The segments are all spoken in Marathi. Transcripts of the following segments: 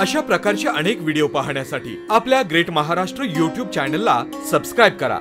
अशा प्रकारचे अनेक व्हिडिओ पाहण्यासाठी आपल्या ग्रेट महाराष्ट्र YouTube चॅनलला सबस्क्राइब करा।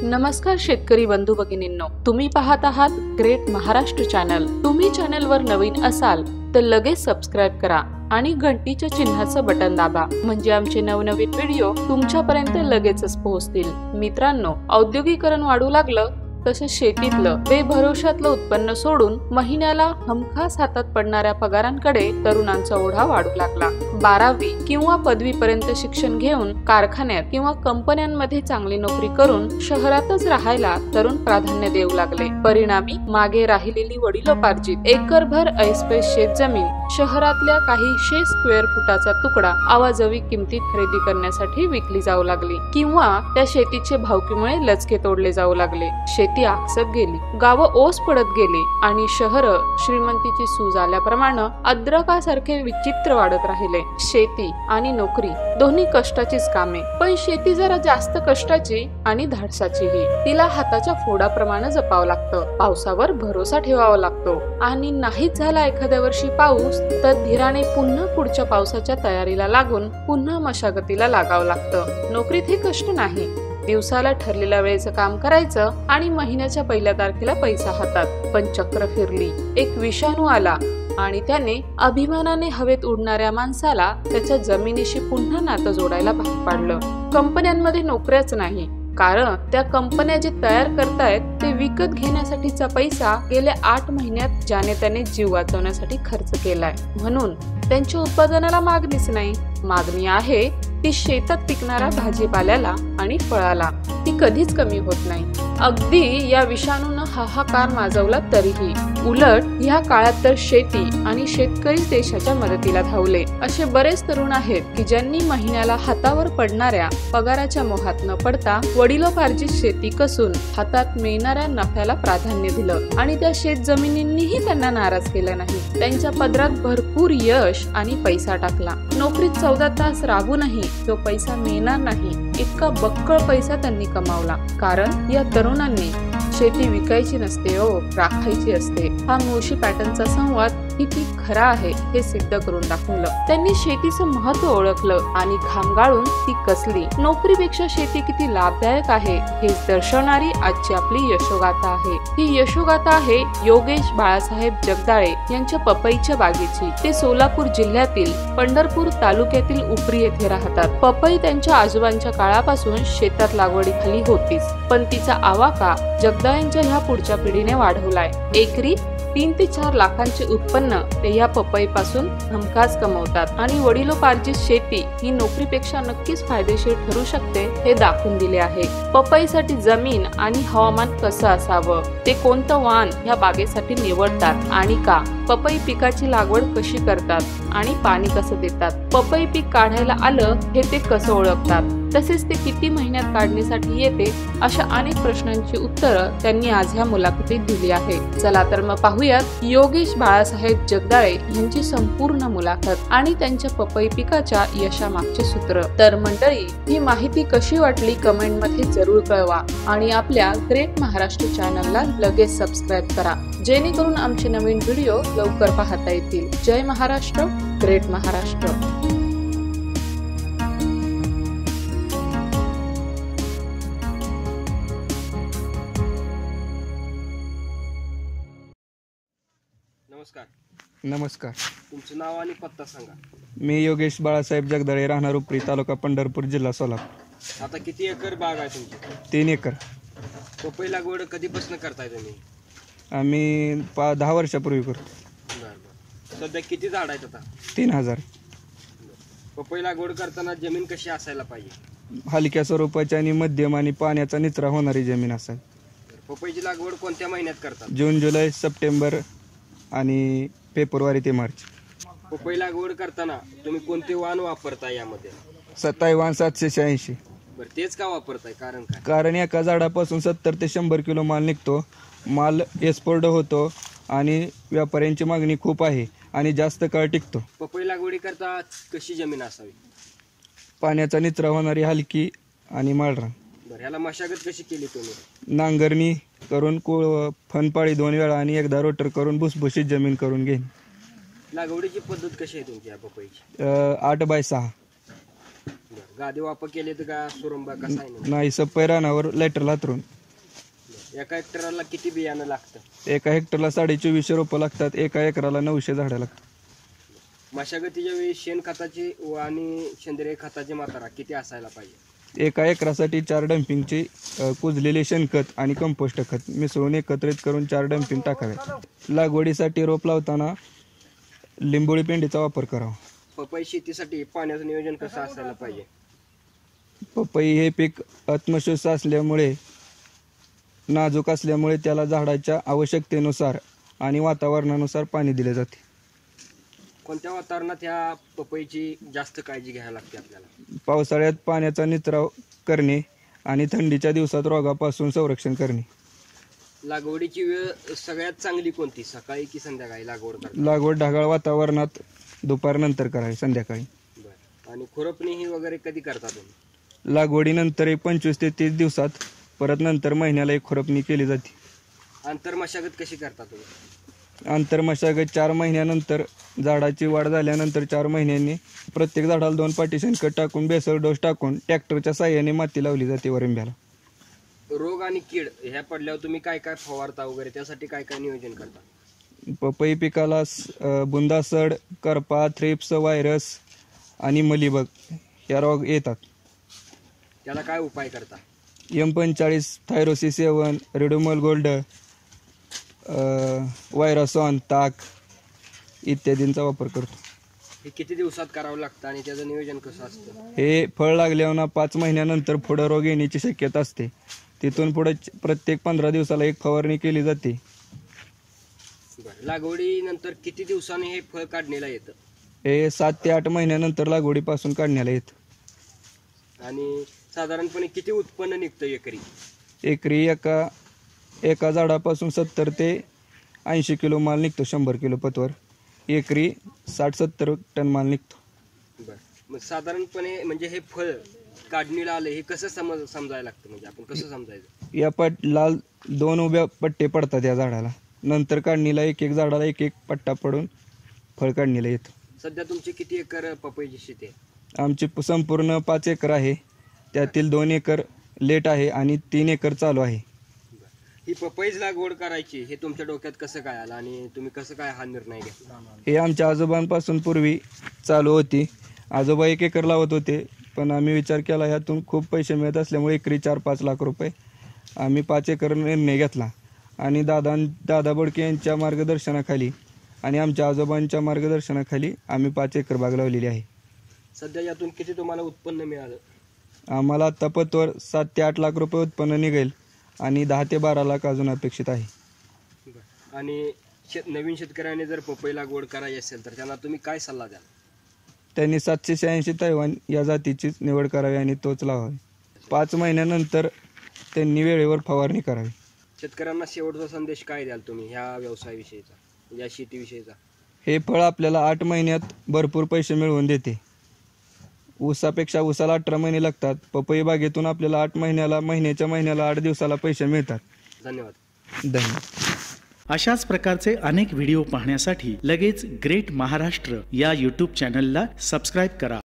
नमस्कार शेतकरी बंधू भगिनींनो, तुम्ही पाहत आहात ग्रेट महाराष्ट्र चॅनल। तुम्ही चॅनलवर नवीन असाल तर लगेच सबस्क्राइब करा आणि घंटीच्या चिन्हाचं बटन दाबा, म्हणजे आमचे नवनवीन व्हिडिओ तुमच्यापर्यंत लगेचच पोहोचतील। मित्रांनो, औद्योगिकरण वाढू लागलं तसे शेतीतलं बेभरोशातलं उत्पन्न सोडून महिन्याला हमखास हातात पडणाऱ्या पगारांकडे तरुणांचा ओढा वाढू लागला। 12वी किंवा पदवी पर्यंत शिक्षण घेऊन कारखान्यात किंवा कंपन्यांमध्ये चांगली नोकरी करून शहरातच राहायला तरुण प्राधान्य देऊ लागले। परिणामी मागे राहिलेली वडिलोपार्जित एकरभर ऐसपैस शेतजमीन शहरातल्या काही 100 स्क्वेअर फुटाचा तुकडा आवाजवी किमतीत खरेदी करण्यासाठी विकली जाऊ लागली किंवा त्या शेतीचे भावकीमुळे लचके तोडले जाऊ लागले। शेती आकसत गेली, गावं ओस पडत गेली आणि शहर श्रीमंतीची सूज आल्याप्रमाणे अद्रकासारखे विचित्र वाढत राहिले। शेती आणि नोकरी दोन्ही कष्टाचीच कामे, पण शेती जरा जास्त कष्टाची आणि धाडसाचीही। तिला हाताच्या फोडाप्रमाणे जपावं लागतं, पावसावर भरोसा ठेवावा लागतो आणि नाहीच झाला एखाद्या वर्षी पाऊस तर धीराने पुन्हा पुढच्या पावसाच्या तयारीला लागून पुन्हा मशागतीला लागावं लागतं। नोकरीत हे कष्ट नाही, दिवसाला ठरलेल्या वेळेचं काम करायचं आणि महिन्याच्या पहिल्या तारखेला पैसा हातात। पण चक्र फिरली, एक विषाणू आला आणि त्याने अभिमानाने हवेत उडणाऱ्या माणसाला त्याच्या जमिनीशी पुन्हा नातं जोडायला भाग पाडलं। कंपन्यांमध्ये नोकऱ्याच नाही, कारण त्या कंपन्या जे तयार करतायत ते विकत घेण्यासाठीचा पैसा गेल्या 8 महिन्यात ज्याने त्याने जीव वाचवण्यासाठी खर्च केलाय, म्हणून त्यांच्या उत्पादनाला मागणीच नाही। मागणी आहे ती शेतात पिकणाऱ्या भाजीपाल्याला आणि फळाला, ती कधीच कमी होत नाही। अगदी या विषाणूनं हाहाकार माजवला तरीही उलट ह्या काळात तर शेती आणि शेतकरी देशाच्या मदतीला धावले। असे बरेच तरुण आहेत की ज्यांनी महिन्याला हातावर पडणाऱ्या पगाराच्या मोहात न पडता वडिलोपार्जित शेती कसून हातात मिळणाऱ्या नफ्याला प्राधान्य दिलं आणि त्या शेत जमिनींनीही त्यांना नाराज केलं नाही। त्यांच्या पदरात भरपूर यश आणि पैसा टाकला। नोकरीत 14 तास राबूनही जो पैसा मिळणार नाही इतका बक्कळ पैसा त्यांनी कमावला, कारण या तरुणांनी शेती विकायची नसते हो, राखायची असते। हा मुळशी पॅटर्नचा संवाद किती खरा आहे हे सिद्ध करून दाखवलं। त्यांनी शेतीचं महत्त्व ओळखलं आणि घाम गाळून ती कसली। नोकरीपेक्षा शेती किती लाभदायक आहे हे दर्शवणारी आजची आपली यशोगाथा आहे। ही यशोगाथा आहे योगेश बाळासाहेब जगदाळे यांच्या पपईच्या बागेची। ते सोलापूर जिल्ह्यातील पंढरपूर तालुक्यातील उपरी येथे राहतात। पपई त्यांच्या आजोबांच्या काळापासून शेतात लागवडीखाली होतीच, पण तिचा आवाका जगदाळेंच्या ह्या पुढच्या पिढीने वाढवलाय। एकरी 3 ते 4 लाखांचे उत्पन्न ते या पपईपासून हमखास कमवतात आणि वडिलोपार्जित शेती ही नोकरीपेक्षा नक्कीच फायदेशीर ठरू शकते हे दाखवून दिले आहे। पपईसाठी जमीन आणि हवामान कसं असावं, ते कोणतं वाण या बागेसाठी निवडतात आणि का, पपई पिकाची लागवड कशी करतात आणि पाणी कसं देतात, पपई पीक काढायला आलं हे ते कसं ओळखतात, तसेच ते किती महिन्यात काढणीसाठी येते, अशा अनेक प्रश्नांची उत्तरं त्यांनी आज ह्या मुलाखतीत दिली आहे। चला तर मग पाहूयात योगेश बाळासाहेब जगदाळे यांची संपूर्ण मुलाखत आणि त्यांच्या पपई पिकाच्या यशामागचे सूत्र। तर मंडळी, ही माहिती कशी वाटली कमेंट मध्ये जरूर कळवा आणि आपल्या ग्रेट महाराष्ट्र चॅनलला लगेच सबस्क्राइब करा, जेणेकरून आमचे नवीन व्हिडिओ लवकर पाहता येतील। जय महाराष्ट्र, ग्रेट महाराष्ट्र। नमस्कार, तुमचं नाव आणि पत्ता सांगा। मी योगेश बाळासाहेब जगदाळे, राहणार उपरी, तालुका पंढरपूर, जिल्हा सोलापूर। आता किती एकर बाग आहे तुमची? 3 एकर। पपई लागवड कधीपासून करताय तुम्ही? आम्ही 10 वर्षापूर्वी करतो। बरं, सध्या किती झाड आहेत आता? 3000। पपई लागवड करताना जमीन कशी असायला पाहिजे? हलक्या स्वरूपाची आणि मध्यम आणि पाण्याचा निचरा होणारी जमीन असेल। पपईची लागवड कोणत्या महिन्यात करतात? जून, जुलै, सप्टेंबर आणि फेब्रुवारी ते मार्च। पपई लागवड करताना तुम्ही कोणते वाण वापरताय यामध्ये? 27 786। बरं, तेच का वापरताय, कारण काय? कारण एका झाडापासून 70 ते 100 किलो माल निघतो, माल एक्सपोर्ट होतो आणि व्यापाऱ्यांची मागणी खूप आहे आणि जास्त काळ टिकतो। पपई लागवडी करता कशी जमीन असावी? पाण्याचा निचरा होणारी, हलकी आणि माळरान। बरं, ह्याला मशागत कशी केली तुम्ही? नांगरणी करून फनपाळी 2 वेळा आणि एकदा रोटर करून भुसभुशीत जमीन करून घेईन। लागवडीची पद्धत कशी आहे तुमची या पपईची? 8x6. बरं. गादी वापर केले तर का सुरंबा कसा आहे नेमका? नाही, सप्पई रानावर लायटर लातरून. बरं. एका हेक्टरला किती बियाणं लागतं? एका हेक्टरला 2450 रोपं लागतात. एका एकराला 900 झाडं लागतात. मशागतीच्या वेळी शेणखताची आणि सेंद्रिय खताची मात्रा किती असायला पाहिजे? एका एकरासाठी 4 डंपिंगचे कुजलेले शेणखत आणि कंपोस्ट खत मिसळून एकत्रित करून 4 डंपिंग टाकावे. लागवडीसाठी रोप लावताना लिंबोळी पेंडीचा वापर करावा. पपई शेतीसाठी पाण्याचं नियोजन कसं असायला पाहिजे? पपई हे पीक आत्मशोष असल्यामुळे नाजूक असल्यामुळे त्याला झाडाच्या आवश्यकतेनुसार आणि वातावरणानुसार पाणी दिले जाते. कोणत्या वातावरणात ह्या पपईची जास्त काळजी घ्यायला लागते आपल्याला? पावसाळ्यात पाण्याचा निचराव करणे आणि थंडीच्या दिवसात रोगापासून संरक्षण करणे. लागवडीची वेळ सगळ्यात चांगली कोणती, सकाळी की संध्याकाळी लागवड करता? लागवड ढगाळ वातावरणात दुपारनंतर करावी, संध्याकाळी. बरं. आणि खुरपणी ही वगैरे कधी करता तुम्ही? लागवडीनंतर एक 25 ते 30 दिवसात, परत नंतर महिन्याला एक खुरपणी केली जाते. आंतरमशागत कशी करता तुम्ही? आंतरमशागत 4 महिन्यानंतर, झाडाची वाढ झाल्यानंतर 4 महिन्यांनी प्रत्येक झाडाला 2 पाटी शेणखत टाकून बेसल डोस टाकून ट्रॅक्टरच्या साहाय्याने माती लावली जाते वरिंब्याला. रोग आणि कीड ह्या पडल्यावर तुम्ही काय काय फवारता वगैरे, त्यासाठी काय काय नियोजन करता? पपई पिकाला बुंदासड, करपा, थ्रिप्स, व्हायरस आणि मलीबग या रोग येतात. त्याला काय उपाय करता? M45, थायरोसिस 7, रिडोमल गोल्ड, व्हायरसॉन, ताक इत्यादींचा वापर करतो. हे किती दिवसात करावं लागतं आणि त्याचं नियोजन कसं असतं? हे फळ लागल्यावर 5 महिन्यानंतर पुढं रोग येण्याची शक्यता असते. तिथून पुढे प्रत्येक 15 दिवसाला एक फवारणी केली जाते. बरं. लागवडीनंतर किती दिवसांनी हे फळ काढणीला येतं? हे 7 ते 8 महिन्यानंतर लागवडीपासून काढण्याला येतं. आणि साधारणपणे किती उत्पन्न निघतं एकरी? एकरी एका झाडापासून 70 ते 80 किलो माल निघतो. 100 किलो पतवर एकरी 60-70 टन माल निघतो. बरं. मग साधारणपणे म्हणजे हे फळ काढणीला आलं हे कसं समजायला लागतं, म्हणजे आपण कसं समजायचं? या लाल 2 उभ्या पट्टे पडतात या झाडाला. नंतर काढणीला एक झाडाला एक पट्टा पडून फळ काढणीला येतं. सध्या तुमची किती एकर पपईची शेती आहे? आमची संपूर्ण 5 एकर आहे. त्यातील 2 एकर लेट आहे आणि 3 एकर चालू आहे. ही पपईच लागवड करायची हे तुमच्या डोक्यात कसं काय आलं आणि तुम्ही कसं काय हा निर्णय घेतला? हे आमच्या आजोबांपासून पूर्वी चालू होती. आजोबा 1 एकर लावत होते, पण आम्ही विचार केला ह्यातून खूप पैसे मिळत असल्यामुळे एकरी 4-5 लाख रुपये आम्ही 5 एकर निर्णय घेतला. आणि दादा बोडके यांच्या मार्गदर्शनाखाली आणि आमच्या आजोबांच्या मार्गदर्शनाखाली आम्ही 5 एकर बाग लावलेली आहे. सध्या यातून किती तुम्हाला उत्पन्न मिळालं? आम्हाला आता पतवर 7 ते 8 लाख रुपये उत्पन्न निघेल आणि 10 ते 12 लाख अजून अपेक्षित आहे. आणि नवीन शेतकऱ्याने जर पपई लागवड करायची असेल तर त्यांना तुम्ही काय सल्ला द्याल? त्यांनी 786 तैवान या जातीचीच निवड करावी आणि तोच लावावी. 5 महिन्यानंतर त्यांनी वेळेवर फवारणी करावी. शेतकऱ्यांना शेवटचा संदेश काय द्याल तुम्ही ह्या व्यवसायाविषयीचा, या शेतीविषयीचा? हे फळ आपल्याला 8 महिन्यात भरपूर पैसे मिळवून देते. ऊसापेक्षा ऊसाला 18 महिने लागतात. पपई बागेतून आपल्याला महिन्याच्या महिन्याला 8 दिवसाला पैसे मिळतात. धन्यवाद. अशाच प्रकारचे अनेक व्हिडिओ पाहण्यासाठी लगेच ग्रेट महाराष्ट्र या यूट्यूब चॅनलला सबस्क्राईब करा.